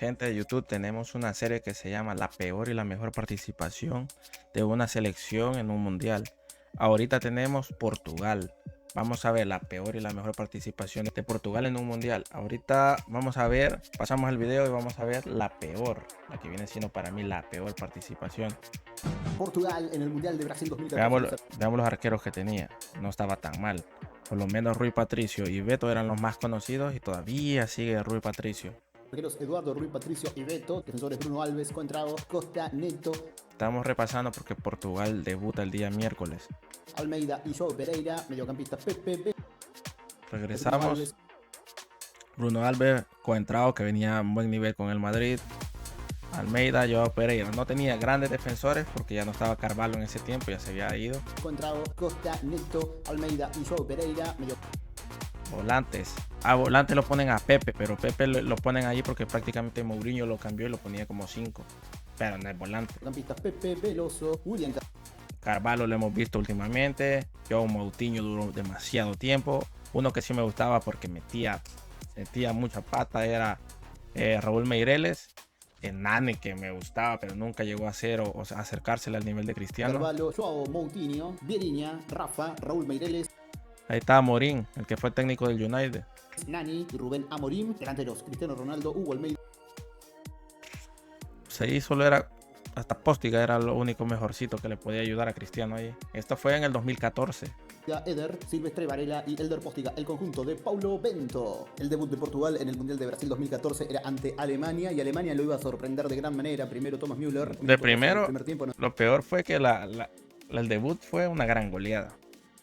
Gente de YouTube, tenemos una serie que se llama La peor y la mejor participación de una selección en un mundial. Ahorita tenemos Portugal. Vamos a ver la peor y la mejor participación de Portugal en un mundial. Ahorita vamos a ver, pasamos el video y vamos a ver la peor, la que viene siendo para mí la peor participación. Portugal en el Mundial de Brasil 2014. Veamos los arqueros que tenía. No estaba tan mal. Por lo menos Rui Patricio y Beto eran los más conocidos y todavía sigue Rui Patricio. Arqueros Eduardo, Rui Patricio y Beto. Defensores Bruno Alves, Contrao, Costa, Neto. Estamos repasando porque Portugal debuta el día miércoles. Almeida y João Pereira. Mediocampista Pepe. Regresamos. Bruno Alves, Contrao, que venía a un buen nivel con el Madrid. Almeida, João Pereira. No tenía grandes defensores porque ya no estaba Carvalho en ese tiempo, ya se había ido. Contrao, Costa, Neto, Almeida y João Pereira. Volantes. A volante lo ponen a Pepe, pero Pepe lo ponen ahí porque prácticamente Mourinho lo cambió y lo ponía como 5. Pero no es volante. Campistas Pepe, Veloso, William Carvalho lo hemos visto últimamente. João Moutinho duró demasiado tiempo. Uno que sí me gustaba porque metía mucha pata era Raúl Meireles. Nani, que me gustaba, pero nunca llegó a ser o acercársele al nivel de Cristiano. Carvalho, João Moutinho, Vieirinha, Rafa, Raúl Meireles. Ahí está Amorim, el que fue técnico del United. Nani y Rubén Amorim. Delanteros Cristiano Ronaldo, Hugo Almeida. Sí, solo era hasta Postiga era lo único mejorcito que le podía ayudar a Cristiano ahí. Esto fue en el 2014. Eder, Silvestre Varela y Elder Postiga, el conjunto de Paulo Bento. El debut de Portugal en el Mundial de Brasil 2014 era ante Alemania y Alemania lo iba a sorprender de gran manera. Primero Thomas Müller. Primer tiempo, no. Lo peor fue que el debut fue una gran goleada.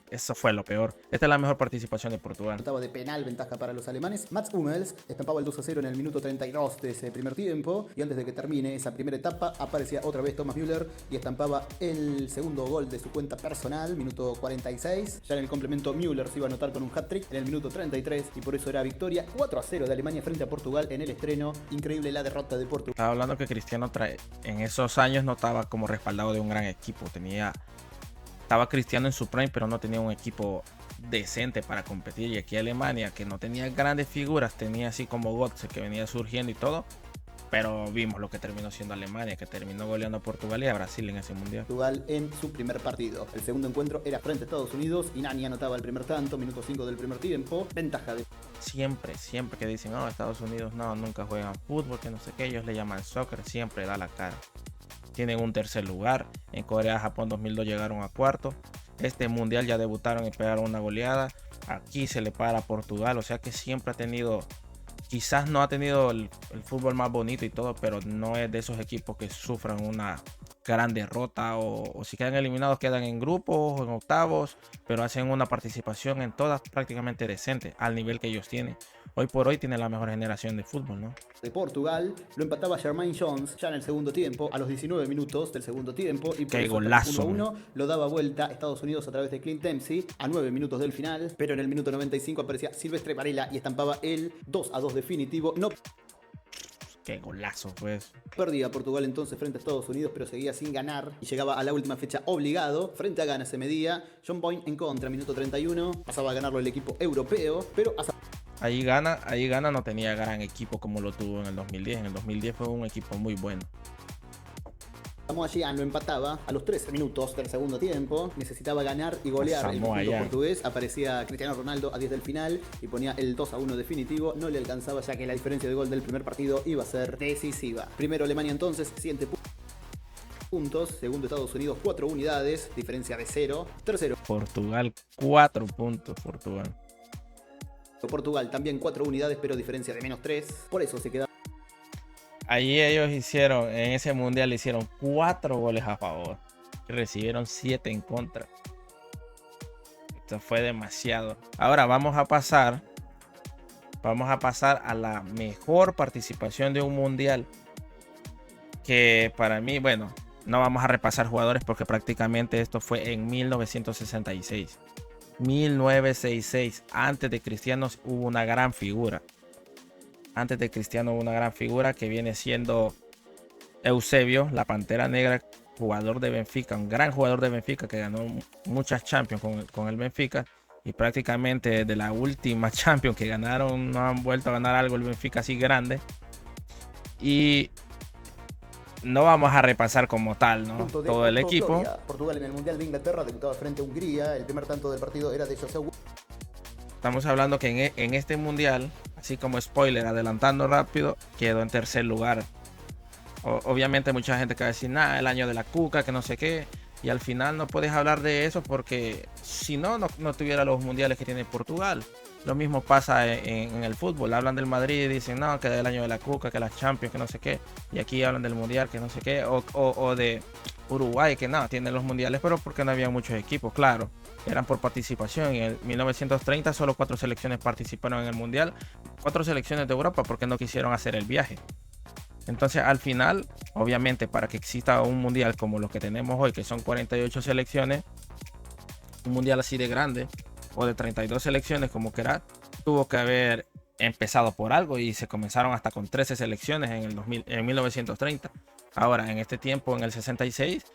Eso fue lo peor. Esta es la mejor participación de Portugal. Estaba de penal, ventaja para los alemanes. Mats Hummels estampaba el 2-0 en el minuto 32 de ese primer tiempo. Y antes de que termine esa primera etapa, aparecía otra vez Thomas Müller y estampaba el segundo gol de su cuenta personal, minuto 46. Ya en el complemento, Müller se iba a anotar con un hat-trick en el minuto 33 y por eso era victoria 4-0 de Alemania frente a Portugal en el estreno. Increíble la derrota de Portugal. Estaba hablando que Cristiano en esos años no estaba como respaldado de un gran equipo. Estaba Cristiano en su prime, pero no tenía un equipo decente para competir. Y aquí Alemania, que no tenía grandes figuras, tenía así como Götze, que venía surgiendo y todo. Pero vimos lo que terminó siendo Alemania, que terminó goleando a Portugal y a Brasil en ese mundial. Portugal en su primer partido. El segundo encuentro era frente a Estados Unidos y Nani anotaba el primer tanto, minuto 5 del primer tiempo. Ventaja de... Siempre que dicen, no, Estados Unidos no, nunca juegan fútbol, que no sé qué, ellos le llaman soccer, siempre da la cara. Tienen un tercer lugar. En Corea, Japón 2002 llegaron a cuarto. Este mundial ya debutaron y pegaron una goleada. Aquí se le para a Portugal. O sea que siempre ha tenido, quizás no ha tenido el fútbol más bonito y todo, pero no es de esos equipos que sufran una gran derrota o si quedan eliminados quedan en grupos o en octavos, pero hacen una participación en todas prácticamente decente al nivel que ellos tienen. Hoy por hoy tiene la mejor generación de fútbol, ¿no? De Portugal, lo empataba Jermaine Jones ya en el segundo tiempo, a los 19 minutos del segundo tiempo. Y ¡qué golazo! 1-1 lo daba vuelta Estados Unidos a través de Clint Dempsey a 9 minutos del final. Pero en el minuto 95 aparecía Silvestre Varela y estampaba el 2-2 definitivo. No. ¡Qué golazo, pues! Perdía Portugal entonces frente a Estados Unidos, pero seguía sin ganar y llegaba a la última fecha obligado. Frente a Ghana se medía. John Boyne en contra, minuto 31. Pasaba a ganarlo el equipo europeo, pero Ahí Ghana no tenía gran equipo como lo tuvo en el 2010. En el 2010 fue un equipo muy bueno. Samoa Gyan lo empataba a los 13 minutos del segundo tiempo. Necesitaba ganar y golear el conjunto portugués. Aparecía Cristiano Ronaldo a 10 del final y ponía el 2-1 definitivo. No le alcanzaba ya que la diferencia de gol del primer partido iba a ser decisiva. Primero Alemania entonces, 7 puntos. Segundo Estados Unidos, 4 unidades. Diferencia de 0. Tercero Portugal, 4 puntos. Portugal también 4 unidades, pero diferencia de menos 3. Por eso se queda. Allí ellos hicieron, en ese mundial hicieron 4 goles a favor y recibieron 7 en contra. Esto fue demasiado. Ahora vamos a pasar a la mejor participación de un mundial. Que para mí, bueno, no vamos a repasar jugadores porque prácticamente esto fue en 1966. 1966, antes de Cristiano hubo una gran figura. Que viene siendo Eusebio, la Pantera Negra, jugador de Benfica, un gran jugador de Benfica que ganó muchas Champions con el Benfica y prácticamente de la última Champions que ganaron no han vuelto a ganar algo el Benfica así grande. Y no vamos a repasar como tal, ¿no? Todo el equipo. Portugal en el Mundial de Inglaterra debutaba frente a Hungría. El primer tanto del partido era de José Augusto. Estamos hablando que en este Mundial, así como spoiler, adelantando rápido, quedó en tercer lugar. Obviamente mucha gente que va a decir, nada, el año de la Cuca, que no sé qué. Y al final no puedes hablar de eso porque si no tuviera los mundiales que tiene Portugal. Lo mismo pasa en el fútbol. Hablan del Madrid y dicen, no, que es el año de la Cuca, que la Champions, que no sé qué. Y aquí hablan del mundial, que no sé qué. O de Uruguay, que no, tiene los mundiales, pero porque no había muchos equipos, claro. Eran por participación. En 1930 solo 4 selecciones participaron en el mundial. 4 selecciones de Europa porque no quisieron hacer el viaje. Entonces al final, obviamente para que exista un mundial como los que tenemos hoy, que son 48 selecciones, un mundial así de grande, o de 32 selecciones como que era, tuvo que haber empezado por algo y se comenzaron hasta con 13 selecciones en 1930. Ahora, en este tiempo, en el 66,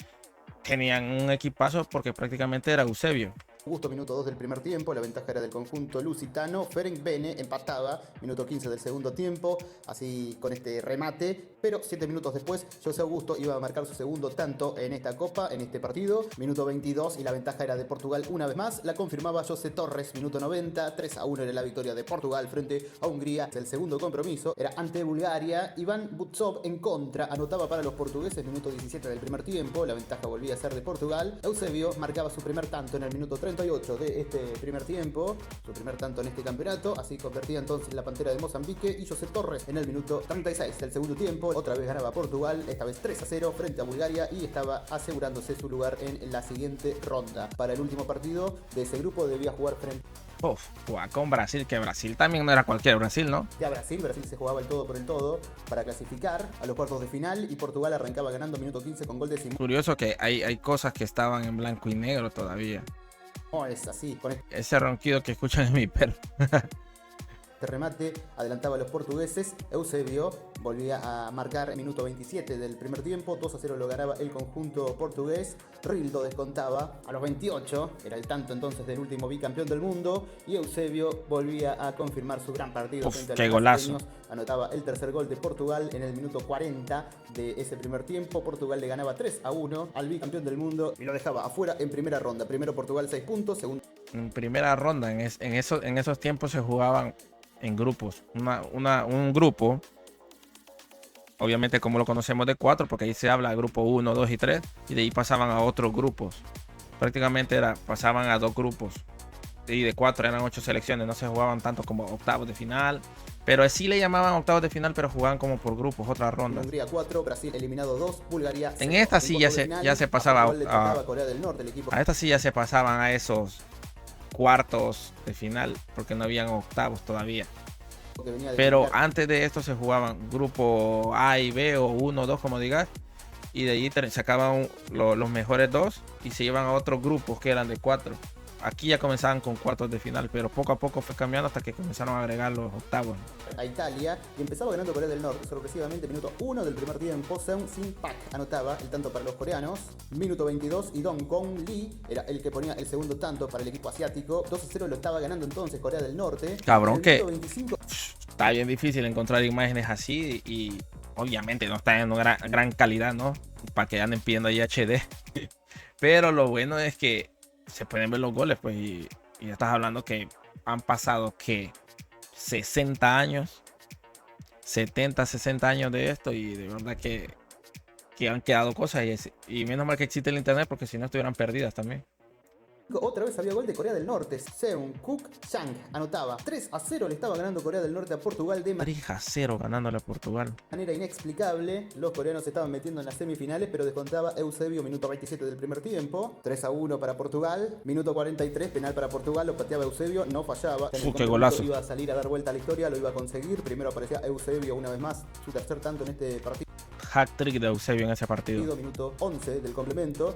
tenían un equipazo porque prácticamente era Eusebio. Justo minuto 2 del primer tiempo, la ventaja era del conjunto lusitano. Ferenc Bene empataba, minuto 15 del segundo tiempo, así con este remate. Pero 7 minutos después, José Augusto iba a marcar su segundo tanto en esta copa, en este partido. Minuto 22 y la ventaja era de Portugal una vez más. La confirmaba José Torres, minuto 90. 3-1 era la victoria de Portugal frente a Hungría. El segundo compromiso era ante Bulgaria. Iván Butsov en contra anotaba para los portugueses, minuto 17 del primer tiempo. La ventaja volvía a ser de Portugal. Eusebio marcaba su primer tanto en el minuto 38 de este primer tiempo, su primer tanto en este campeonato, así convertía entonces la Pantera de Mozambique. Y José Torres en el minuto 36 del segundo tiempo, otra vez ganaba Portugal, esta vez 3-0 frente a Bulgaria y estaba asegurándose su lugar en la siguiente ronda. Para el último partido de ese grupo debía jugar frente con Brasil, que Brasil también no era cualquier Brasil, ¿no? Ya Brasil se jugaba el todo por el todo para clasificar a los cuartos de final y Portugal arrancaba ganando minuto 15 con gol de Simón. Curioso que hay cosas que estaban en blanco y negro todavía. No, es así. Con ese ronquido que escuchan en mi perro. Este remate adelantaba a los portugueses. Eusebio volvía a marcar el minuto 27 del primer tiempo. 2-0 lo ganaba el conjunto portugués. Rildo descontaba a los 28. Era el tanto entonces del último bicampeón del mundo. Y Eusebio volvía a confirmar su gran partido frente a los brasileños. Anotaba el tercer gol de Portugal en el minuto 40 de ese primer tiempo. Portugal le ganaba 3-1 al bicampeón del mundo y lo dejaba afuera en primera ronda. Primero Portugal 6 puntos. Segundo. En primera ronda, en esos tiempos se jugaban en grupos. Un grupo, obviamente como lo conocemos de 4, porque ahí se habla grupo 1, 2 y 3, y de ahí pasaban a otros grupos. Prácticamente pasaban a 2 grupos. Y de 4 eran 8 selecciones, no se jugaban tanto como octavos de final. Pero sí le llamaban octavos de final, pero jugaban como por grupos, otras rondas. Hungría 4, Brasil eliminado 2, Bulgaria 0. En esta sí ya se pasaba a Corea del Norte, el equipo. A esta sí ya se pasaban a esos cuartos de final, porque no habían octavos todavía. Pero antes de esto se jugaban grupo A y B o 1, 2 como digas, y de allí sacaban los mejores 2 y se iban a otros grupos que eran de 4. Aquí ya comenzaban con cuartos de final, pero poco a poco fue cambiando hasta que comenzaron a agregar los octavos. A Italia y empezaba ganando Corea del Norte. Sorpresivamente, minuto 1 del primer tiempo, Seung Sin Pak anotaba el tanto para los coreanos. Minuto 22 y Dong Kong Lee era el que ponía el segundo tanto para el equipo asiático. 2-0 lo estaba ganando entonces Corea del Norte. Cabrón, que 25... está bien difícil encontrar imágenes así y obviamente no están en una gran calidad, ¿no? Para que anden pidiendo ahí HD. Pero lo bueno es que se pueden ver los goles, pues, y ya estás hablando que han pasado que 60 años, 70, 60 años de esto, y de verdad que han quedado cosas, y menos mal que existe el internet, porque si no estuvieran perdidas también. Otra vez había gol de Corea del Norte. Seung Kook Chang anotaba. 3-0 le estaba ganando Corea del Norte a Portugal. 3-0 ganándole a Portugal. De manera inexplicable. Los coreanos se estaban metiendo en las semifinales, pero descontaba Eusebio, minuto 27 del primer tiempo. 3-1 para Portugal. Minuto 43, penal para Portugal. Lo pateaba Eusebio, no fallaba. Qué golazo. Iba a salir a dar vuelta a la historia, lo iba a conseguir. Primero aparecía Eusebio una vez más, su tercer tanto en este partido. Hat-trick de Eusebio en ese partido. Minuto 11 del complemento.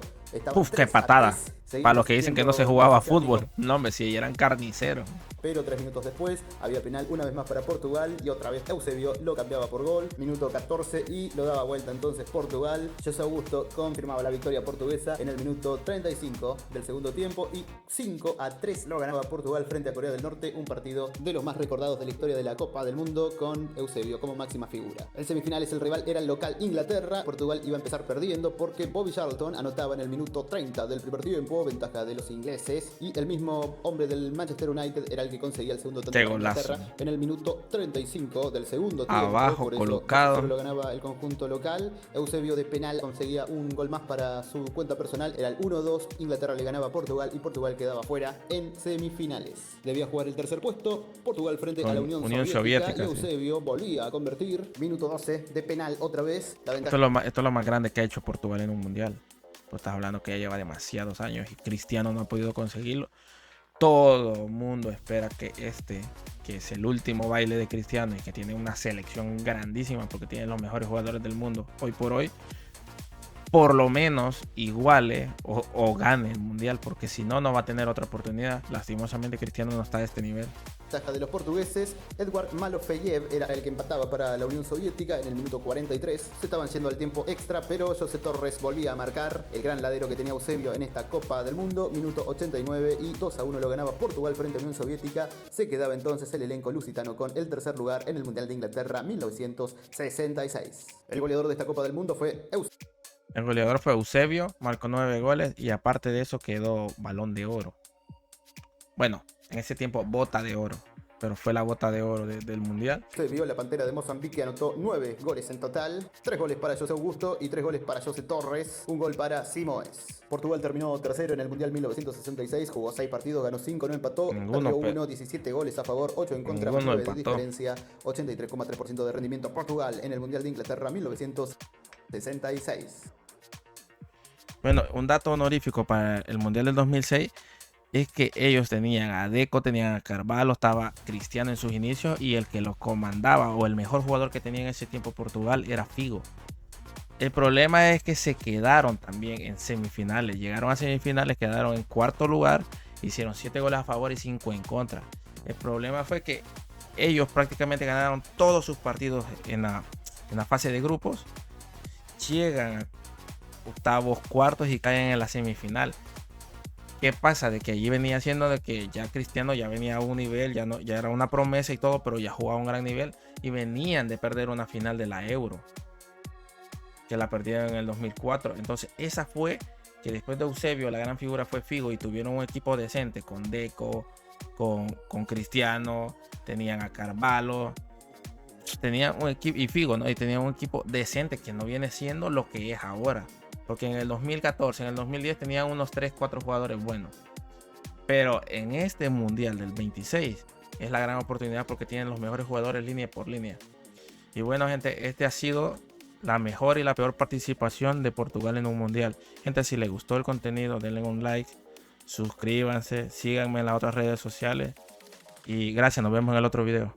Qué patada. Para los que dicen que no se jugaba fútbol. No, hombre, si eran carniceros. pero 3 minutos después había penal una vez más para Portugal y otra vez Eusebio lo cambiaba por gol. Minuto 14 y lo daba vuelta entonces Portugal. José Augusto confirmaba la victoria portuguesa en el minuto 35 del segundo tiempo y 5-3 lo ganaba Portugal frente a Corea del Norte, un partido de los más recordados de la historia de la Copa del Mundo con Eusebio como máxima figura. En semifinales el rival era el local Inglaterra. Portugal iba a empezar perdiendo porque Bobby Charlton anotaba en el minuto 30 del primer tiempo, ventaja de los ingleses, y el mismo hombre del Manchester United era el que conseguía el segundo tanto de Inglaterra en el minuto 35 del segundo tiempo. Abajo por eso colocado. lo ganaba el conjunto local. Eusebio de penal conseguía un gol más para su cuenta personal, era el 1-2. Inglaterra le ganaba a Portugal y Portugal quedaba fuera en semifinales. Debía jugar el tercer puesto Portugal frente a la Unión Soviética y Eusebio volvía a convertir. Minuto 12 de penal otra vez. La ventaja... Esto es lo más grande que ha hecho Portugal en un mundial. Pues estás hablando que ya lleva demasiados años y Cristiano no ha podido conseguirlo. Todo el mundo espera que que es el último baile de Cristiano y que tiene una selección grandísima porque tiene los mejores jugadores del mundo hoy por hoy, por lo menos iguale o gane el mundial, porque si no, no va a tener otra oportunidad. Lastimosamente Cristiano no está a este nivel. Ventaja de los portugueses. Edward Malofeyev era el que empataba para la Unión Soviética en el minuto 43. Se estaban yendo al tiempo extra, pero José Torres volvía a marcar, el gran ladero que tenía Eusebio en esta Copa del Mundo. Minuto 89 y 2-1 lo ganaba Portugal frente a la Unión Soviética. Se quedaba entonces el elenco lusitano con el tercer lugar en el Mundial de Inglaterra 1966. El goleador de esta Copa del Mundo fue Eusebio. El goleador fue Eusebio, marcó 9 goles y aparte de eso quedó Balón de Oro. Bueno, en ese tiempo bota de oro, pero fue la bota de oro del mundial. Se vio la Pantera de Mozambique, anotó 9 goles en total, 3 goles para José Augusto y 3 goles para José Torres, un gol para Simões. Portugal terminó tercero en el Mundial 1966, jugó 6 partidos, ganó 5, no empató, perdió 1, 17 goles a favor, 8 en contra, 9 de diferencia, 83,3% de rendimiento. Portugal en el Mundial de Inglaterra 1966. Bueno, un dato honorífico para el Mundial del 2006 es que ellos tenían a Deco, tenían a Carvalho, estaba Cristiano en sus inicios y el que los comandaba o el mejor jugador que tenía en ese tiempo Portugal era Figo. El problema es que se quedaron también en semifinales, llegaron a semifinales, quedaron en cuarto lugar, hicieron 7 goles a favor y 5 en contra. El problema fue que ellos prácticamente ganaron todos sus partidos en la fase de grupos, llegan a octavos, cuartos y caen en la semifinal. ¿Qué pasa? De que allí venía siendo de que ya Cristiano ya venía a un nivel, ya era una promesa y todo, pero ya jugaba a un gran nivel y venían de perder una final de la Euro, que la perdieron en el 2004. Entonces esa fue que después de Eusebio la gran figura fue Figo y tuvieron un equipo decente con Deco, con Cristiano, tenían a Carvalho, tenían un equipo y Figo, ¿no? Y tenían un equipo decente que no viene siendo lo que es ahora. Porque en el 2014, en el 2010 tenían unos 3-4 jugadores buenos. Pero en este mundial del 26 es la gran oportunidad porque tienen los mejores jugadores línea por línea. Y bueno, gente, este ha sido la mejor y la peor participación de Portugal en un mundial. Gente, si les gustó el contenido, denle un like, suscríbanse, síganme en las otras redes sociales. Y gracias, nos vemos en el otro video.